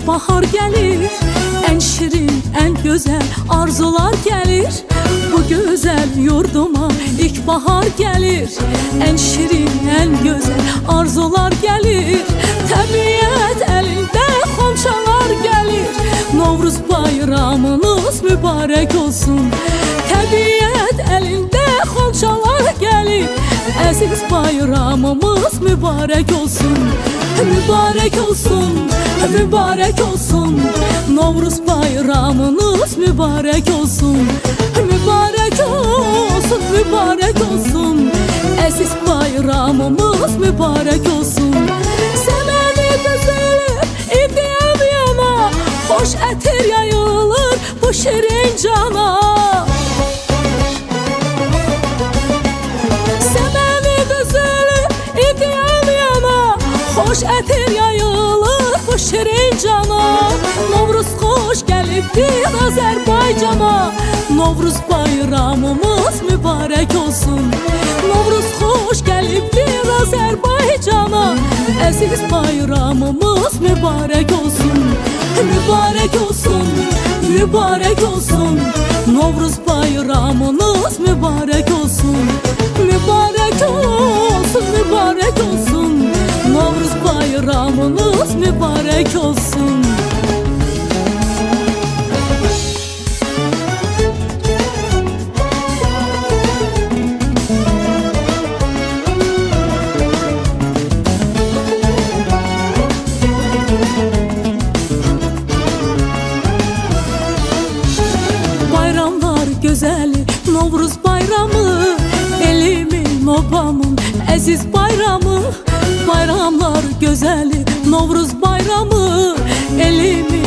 bahar gelir, en şirin, en güzel arzular gelir. Bu güzel yurduma ilk bahar gelir, en şirin, en güzel arzular gelir. Təbiət elinde xonçalar gelir, Novruz bayramınız mübarek olsun. Təbiət elinde xonçalar gelir, aziz bayramımız mübarek olsun. Mübarek olsun, mübarek olsun, Novruz bayramınız mübarek olsun. Mübarek olsun, mübarek olsun, aziz bayramımız mübarek olsun. Səməni düzülür, idiyam yana, hoş ətir yayılır bu şirin cana. Səməni düzülür, idiyam yana, hoş ətir yayılır bu şirin cana. Novruz xoş gəlibdir Azərbaycana, Novruz bayramımız mübarek olsun. Novruz xoş gəlibdir Azərbaycana, aziz bayramımız mübarek olsun. Mübarek olsun, mübarek olsun, Novruz bayramınız mübarek olsun. Mübarek olsun, mübarek olsun, Novruz bayramınız mübarek olsun. Bayramlar güzeli Novruz bayramı, elimin, obamın aziz bayramı. Bayramlar güzeli Novruz bayramı, elimin,